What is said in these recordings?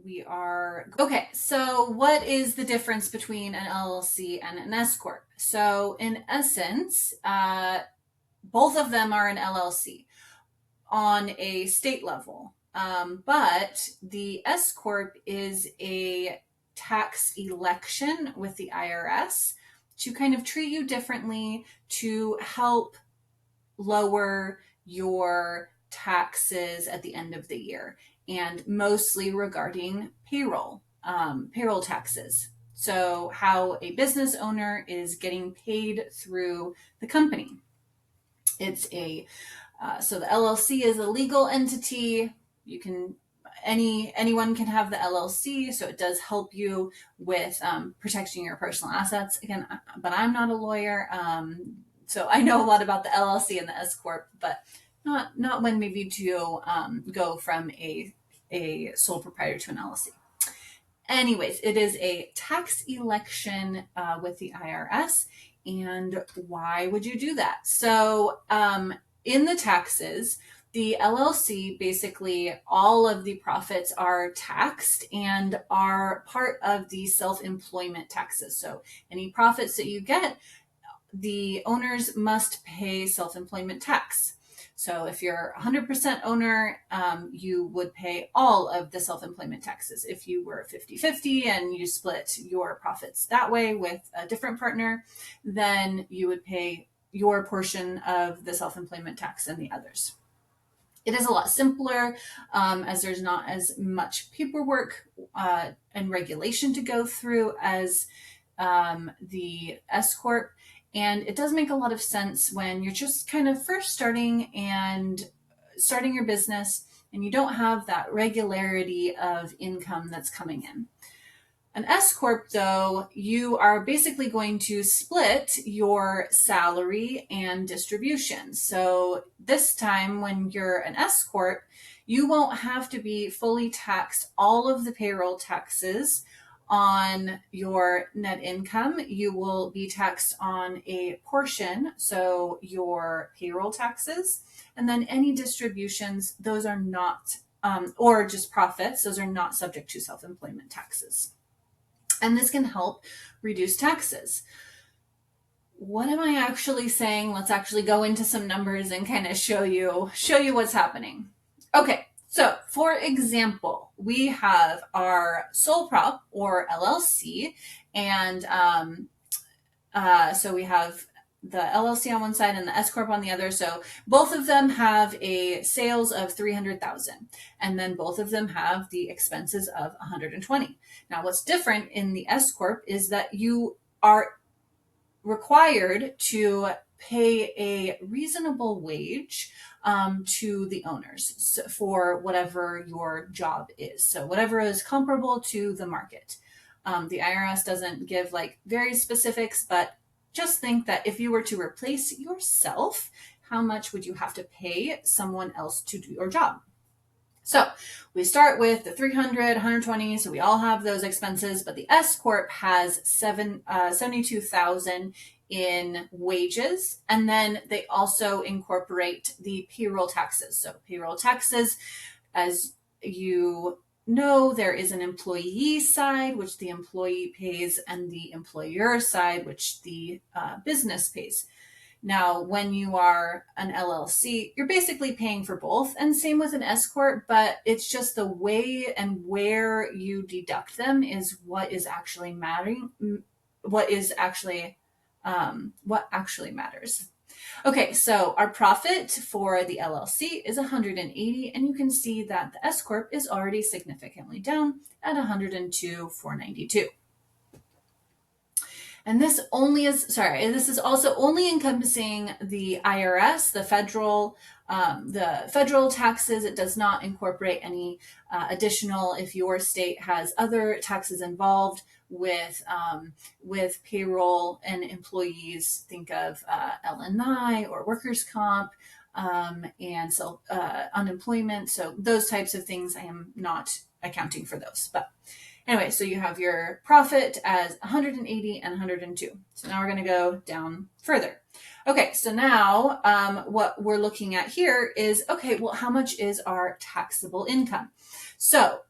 Okay, so what is the difference between an LLC and an S-Corp? So in essence, both of them are an LLC on a state level. But the S-Corp is a tax election with the IRS to kind of treat you differently to help lower your taxes at the end of the year, and mostly regarding payroll taxes. So how a business owner is getting paid through the company. So the LLC is a legal entity. Anyone can have the LLC, so it does help you with protecting your personal assets. Again, but I'm not a lawyer, so I know a lot about the LLC and the S Corp, but not when maybe to go from a sole proprietor to an LLC. Anyways, it is a tax election with the IRS. And why would you do that? So in the taxes, the LLC, basically all of the profits are taxed and are part of the self-employment taxes. So any profits that you get, the owners must pay self-employment tax. So if you're 100% owner, you would pay all of the self-employment taxes. If you were 50-50 and you split your profits that way with a different partner, then you would pay your portion of the self-employment tax and the others. It is a lot simpler as there's not as much paperwork and regulation to go through as the S Corp. And it does make a lot of sense when you're just kind of first starting your business and you don't have that regularity of income that's coming in. An S Corp, though, you are basically going to split your salary and distribution. So this time when you're an S Corp, you won't have to be fully taxed all of the payroll taxes on your net income. You will be taxed on a portion, so your payroll taxes, and then any distributions, those are not, or just profits, those are not subject to self-employment taxes. And this can help reduce taxes. What am I actually saying? Let's actually go into some numbers and kind of show you what's happening. Okay. So, for example, we have our sole prop or LLC, and so we have the LLC on one side and the S Corp on the other. So both of them have a sales of 300,000, and then both of them have the expenses of 120. Now, what's different in the S Corp is that you are required to pay a reasonable wage to the owners for whatever your job is. So whatever is comparable to the market. The IRS doesn't give like very specifics, but just think that if you were to replace yourself, how much would you have to pay someone else to do your job? So we start with the 300, 120. So we all have those expenses, but the S Corp has 72,000 in wages. And then they also incorporate the payroll taxes. So payroll taxes, as you know, there is an employee side, which the employee pays, and the employer side, which the business pays. Now, when you are an LLC, you're basically paying for both, and same with an S Corp, but it's just the way and where you deduct them is what is actually what actually matters. Okay, so our profit for the LLC is 180, and you can see that the S Corp is already significantly down at 102,492. And this is also only encompassing the IRS, the federal taxes. It does not incorporate any additional if your state has other taxes involved with payroll and employees. Think of LNI or workers' comp and unemployment. So those types of things, I am not accounting for those, but. Anyway, so you have your profit as 180 and 102. So now we're going to go down further. Okay, so now what we're looking at here is, okay, well, how much is our taxable income? So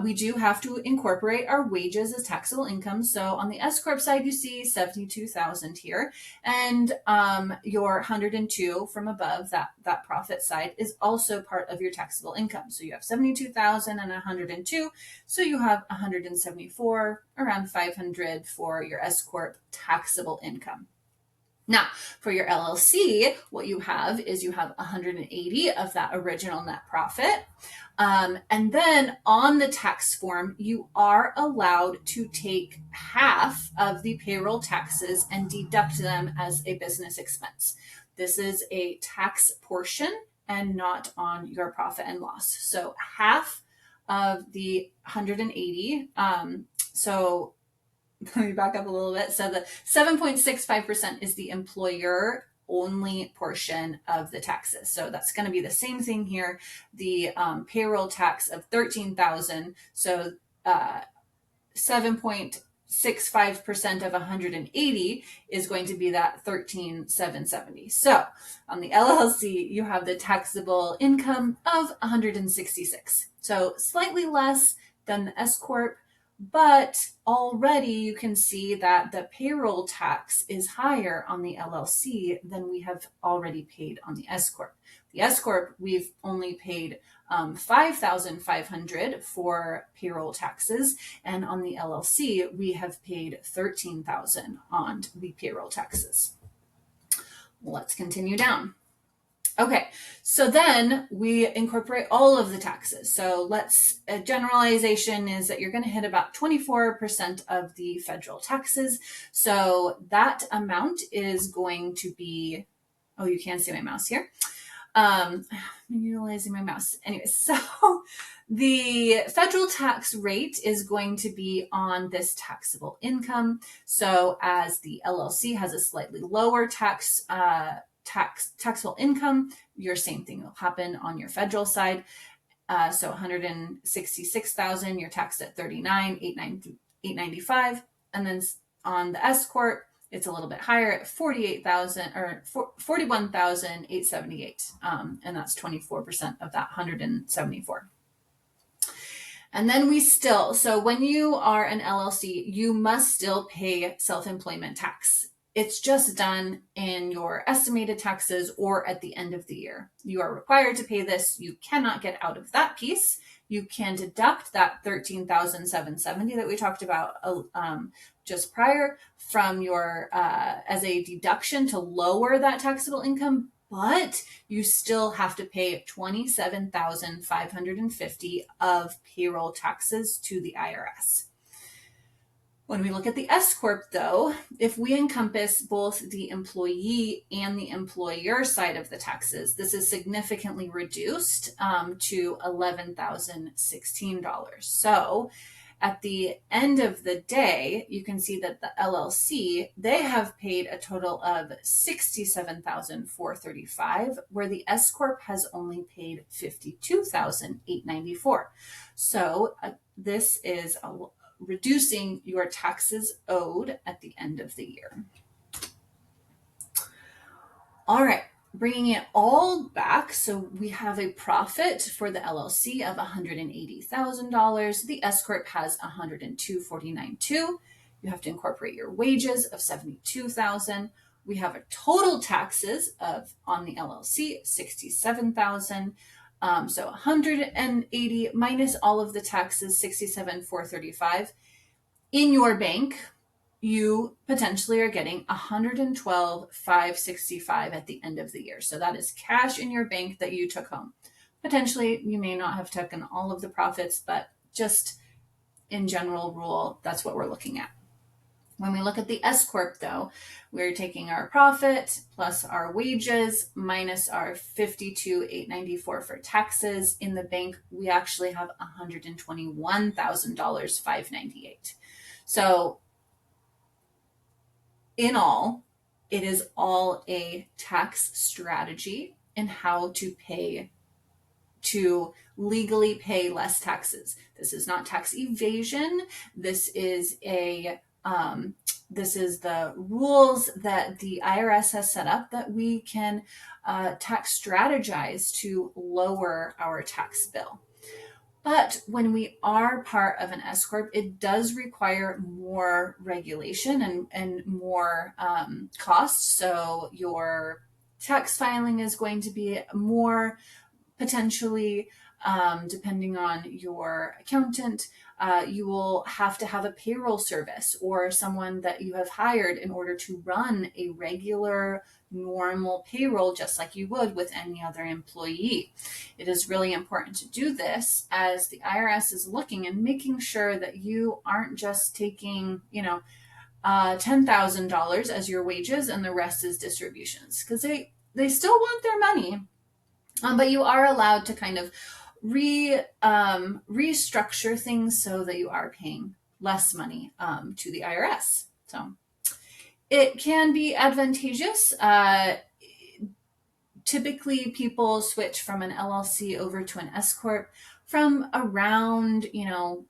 we do have to incorporate our wages as taxable income. So on the S-Corp side, you see 72,000 here, and your 102 from above, that profit side, is also part of your taxable income. So you have 72,000 and 102, so you have 174, around 500 for your S-Corp taxable income. Now, for your LLC, what you have is you have 180 of that original net profit. And then on the tax form, you are allowed to take half of the payroll taxes and deduct them as a business expense. This is a tax portion and not on your profit and loss. So half of the 180, so let me back up a little bit. So the 7.65% is the employer only portion of the taxes. So that's going to be the same thing here. The payroll tax of 13,000. So 7.65% of 180 is going to be that 13,770. So on the LLC, you have the taxable income of 166. So slightly less than the S-Corp, but already you can see that the payroll tax is higher on the LLC than we have already paid on the S-Corp. The S-Corp, we've only paid 5,500 for payroll taxes, and on the LLC, we have paid 13,000 on the payroll taxes. Let's continue down. Okay, so then we incorporate all of the taxes. So a generalization is that you're going to hit about 24% of the federal taxes. So that amount is going to be, oh, you can see my mouse here. I'm utilizing my mouse. Anyways, so the federal tax rate is going to be on this taxable income. So as the LLC has a slightly lower taxable income, your same thing will happen on your federal side. So 166,000, you're taxed at 39,895, and then on the S Corp, it's a little bit higher at 48,000 or 41,878, and that's 24% of that 174. And then so when you are an LLC, you must still pay self-employment tax. It's just done in your estimated taxes or at the end of the year. You are required to pay this. You cannot get out of that piece. You can deduct that 13,770 that we talked about just prior from your as a deduction to lower that taxable income, but you still have to pay 27,550 of payroll taxes to the IRS. When we look at the S-Corp, though, if we encompass both the employee and the employer side of the taxes, this is significantly reduced to $11,016. So at the end of the day, you can see that the LLC, they have paid a total of $67,435, where the S-Corp has only paid $52,894. So this is reducing your taxes owed at the end of the year. All right, bringing it all back. So we have a profit for the LLC of $180,000. The S-Corp has $102,492. You have to incorporate your wages of $72,000. We have a total taxes on the LLC, $67,000. So 180 minus all of the taxes, 67,435. In your bank, you potentially are getting 112,565 at the end of the year. So that is cash in your bank that you took home. Potentially, you may not have taken all of the profits, but just in general rule, that's what we're looking at. When we look at the S-Corp, though, we're taking our profit plus our wages minus our $52,894 for taxes. In the bank, we actually have $121,598. So in all, it is all a tax strategy in how to legally pay less taxes. This is not tax evasion. This is the rules that the IRS has set up that we can tax strategize to lower our tax bill. But when we are part of an S Corp, it does require more regulation and more costs. So your tax filing is going to be more potentially, depending on your accountant. You will have to have a payroll service or someone that you have hired in order to run a regular, normal payroll, just like you would with any other employee. It is really important to do this as the IRS is looking and making sure that you aren't just taking, $10,000 as your wages and the rest is distributions, because they still want their money. But you are allowed to kind of restructure things so that you are paying less money to the IRS. So it can be advantageous. Typically, people switch from an LLC over to an S Corp from around,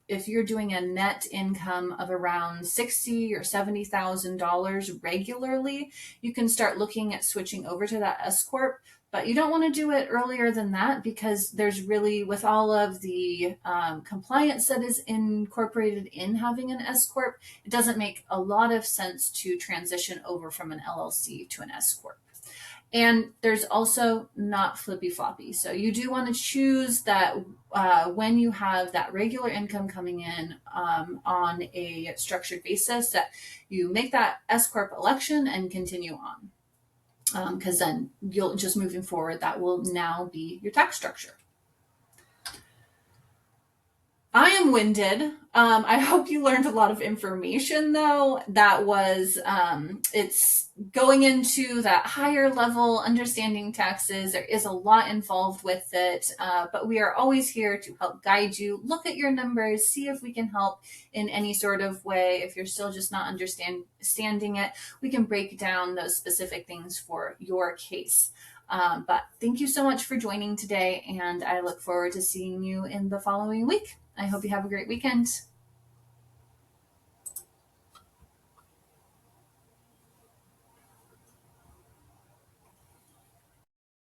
if you're doing a net income of around $60,000 or $70,000 regularly, you can start looking at switching over to that S Corp. But you don't want to do it earlier than that, because there's really, with all of the compliance that is incorporated in having an S Corp, it doesn't make a lot of sense to transition over from an LLC to an S Corp. And there's also not flippy floppy. So you do want to choose that when you have that regular income coming in on a structured basis, that you make that S Corp election and continue on. Because then you'll just moving forward, that will now be your tax structure. I am winded. I hope you learned a lot of information, though. That was, it's going into that higher level, understanding taxes. There is a lot involved with it, but we are always here to help guide you. Look at your numbers, see if we can help in any sort of way. If you're still just not understanding it, we can break down those specific things for your case. But thank you so much for joining today, and I look forward to seeing you in the following week. I hope you have a great weekend.